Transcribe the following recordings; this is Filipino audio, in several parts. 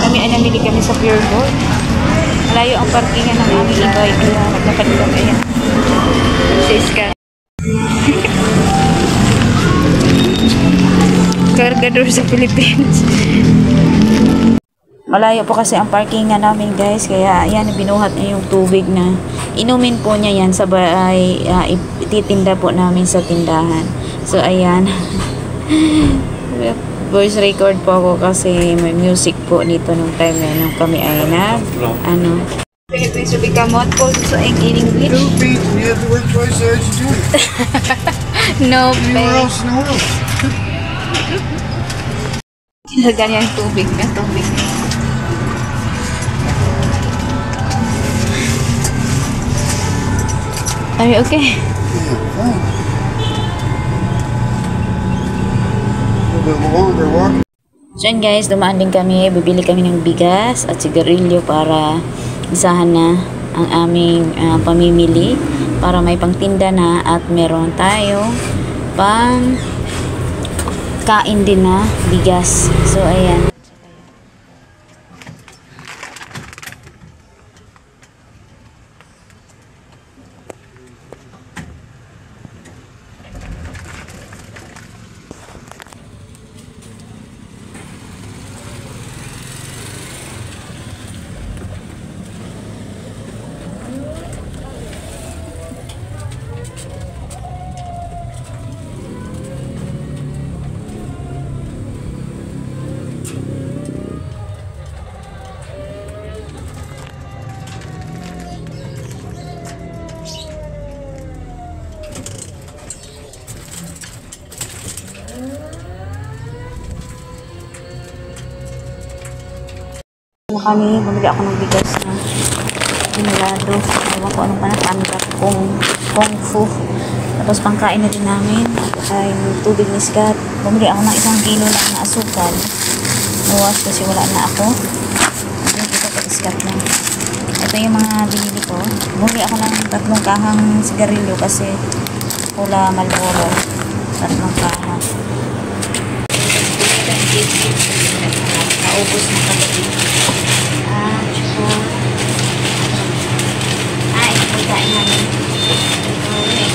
Kami ay namili kami sa Pure Gold. Malayo ang parkingan ng aming e-bike. Kaya naglakad kami. Ayan. Si Scott. Cargador sa Philippines. Malayo po kasi ang parkingan namin guys. Kaya ayan, binuhat niya yung tubig na inumin po niya yan. Sabay ititinda po namin sa tindahan. So ayan. Voice record po ako kasi may music po dito nung time na nung kami ay so become what called so in English? No beat, you have to work twice as hard to do it. No Anywhere else in the world. Ganyan tubig na tubig. Are you okay? Yeah, fine. So yun guys, dumaan din kami, bibili kami ng bigas at sigarilyo para isahan na ang aming pamimili para may pangtinda na at meron tayong pang kain din na bigas. So ayan. Kami, bumili ako ng bigas na pinalado. Ewan ko anong panatanda kung fu. Tapos pangkain na din namin. Ay tubig ni Scott. Bumili ako ng 1 kilo lang na asukal. Nawas kasi wala na ako. Ito pa Scott lang. Ito yung mga binili ko. Bumili ako ng 3 kahang sigarilyo kasi pula Marlboro. 3 kahang. Naubos na kasi. Pagkain namin.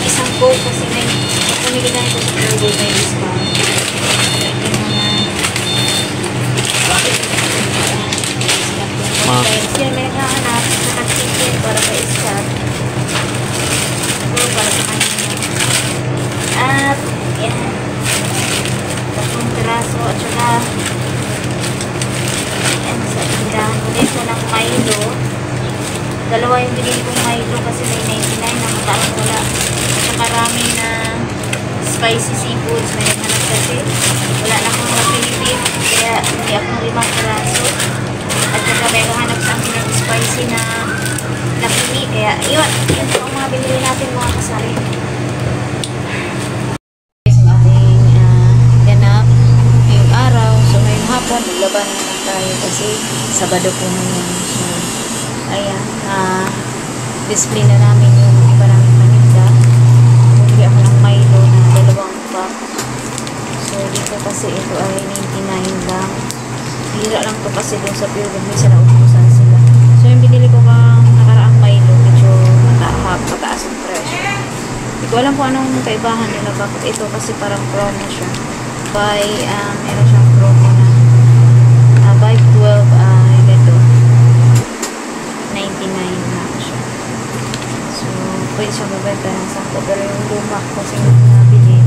Isang coke kasi may pumili na ito sa Pure Gold may discount. Sila may nakahanap sa chicken para kay Scott. Para sa kanina. At yan. 3 piraso at saka yan sa tindahan ko dito ng Milo. Dalawa yung binili kong Milo kasi may 99 na mataang wala. Nakarami na spicy seafoods. May naghanap kasi. Wala na akong mapilipin. Kaya hindi ako ng 5 piraso. At saka may naghanap sa akin ng spicy na napili. Kaya yun. Yun po ang mga binili natin mga kasari. Ang ating ganap ngayong araw. So ngayong hapon, maglaban naman tayo kasi Sabado po naman. So ayan, display na namin yung iba namin paninda. Bumili ako ng Milo na 2 pack. So dito kasi ito ay 99 lang. Hira lang to kasi doon sa Pure Gold may naubusan sila. So yung binili ko kang nakaraang Milo, medyo mataas ang presyo. Hindi ko alam kung anong kaibahan nila. Bakit ito kasi parang promo siya. Meron siyang promo na buy 12 ito 99 na siya. So, pwede siyang mabenta ng 10. Pero yung luma kasi nabili,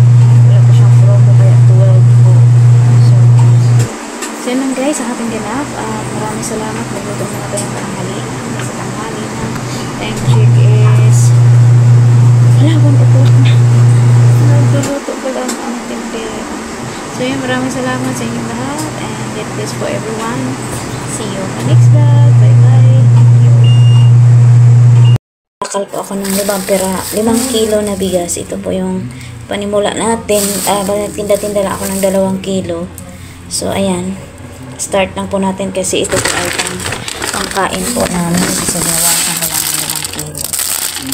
wala pa siyang promo kaya 12 po. So yun lang guys, ang ating ganap. Maraming salamat. Magluto na natin ang tanghali. Sa tanghali na time check is alawang upo na. Nagluluto pa lang ang tempera. So yun, maraming salamat sa inyong lahat. And get this for everyone. See you on the next vlog. Bye-bye. Akal po ako ng 5 kilo na bigas. Ito po yung panimula natin. Tinda-tinda lang ako ng 2 kilo. So, ayan. Start lang po natin kasi ito po ay pangkain po namin. Kasi nawasan ko lang ng 2 kilo.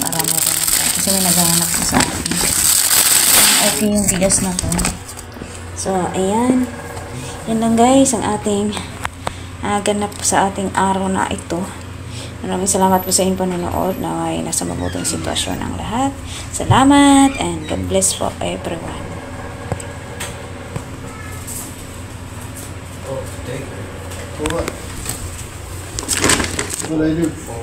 Para meron na. Kasi may naghahanap po sa akin. Okay yung bigas na po. So, ayan. Yan lang guys ang ating ganap sa ating araw na ito. Maraming salamat po sa inyong panonood. Naway nasa mabuting sitwasyon ang lahat. Salamat and God bless po everyone. For what? What I do? For